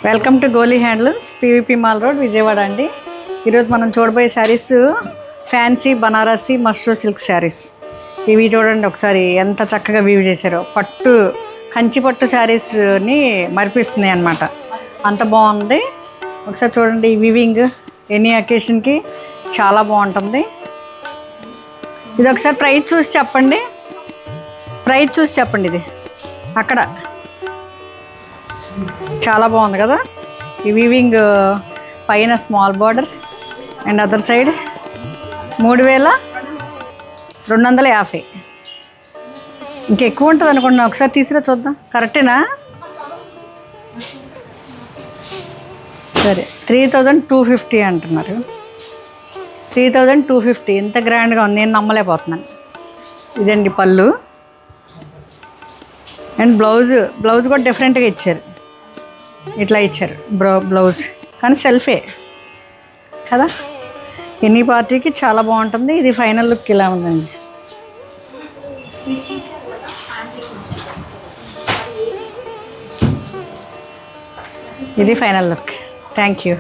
Welcome to Goli handlooms PVP mall road Vijayawada అండి. ఈరోజు మనం చూడబోయే శారీస్ ఫ్యాన్సీ బనారసి మష్రూ సిల్క్ శారీస్. ఇవి చూడండి ఒకసారి ఎంత చక్కగా వీవ్ చేశారో. పట్టు కంచి పట్టు శారీస్ని మరిపిస్తున్నాయి అన్నమాట. అంత బాగుంది. ఒకసారి చూడండి ఈ వీవింగ్ ఎనీ అకేషన్కి చాలా బాగుంటుంది. ఇది ఒకసారి ప్రైస్ చూసి చెప్పండి. ఇది అక్కడ చాలా బాగుంది కదా. ఈ వీవింగ్ పైన small border and other side 3250. ఇంకెక్కువ ఉంటుంది అనుకున్నా. ఒకసారి తీసిరా చూద్దాం, కరెక్టేనా? సరే 3250 అంటున్నారు. 3250 ఎంత గ్రాండ్గా ఉంది, నేను నమ్మలేకపోతున్నాను. ఇదండి పళ్ళు అండ్ బ్లౌజ్ కూడా డిఫరెంట్గా ఇచ్చారు. ఇట్లా ఇచ్చారు బ్లౌజ్, కానీ సెల్ఫే కదా. ఎనీ పార్టీకి చాలా బాగుంటుంది. ఇది ఫైనల్ లుక్ ఇలా ఉందండి. ఇది ఫైనల్ లుక్. Thank you.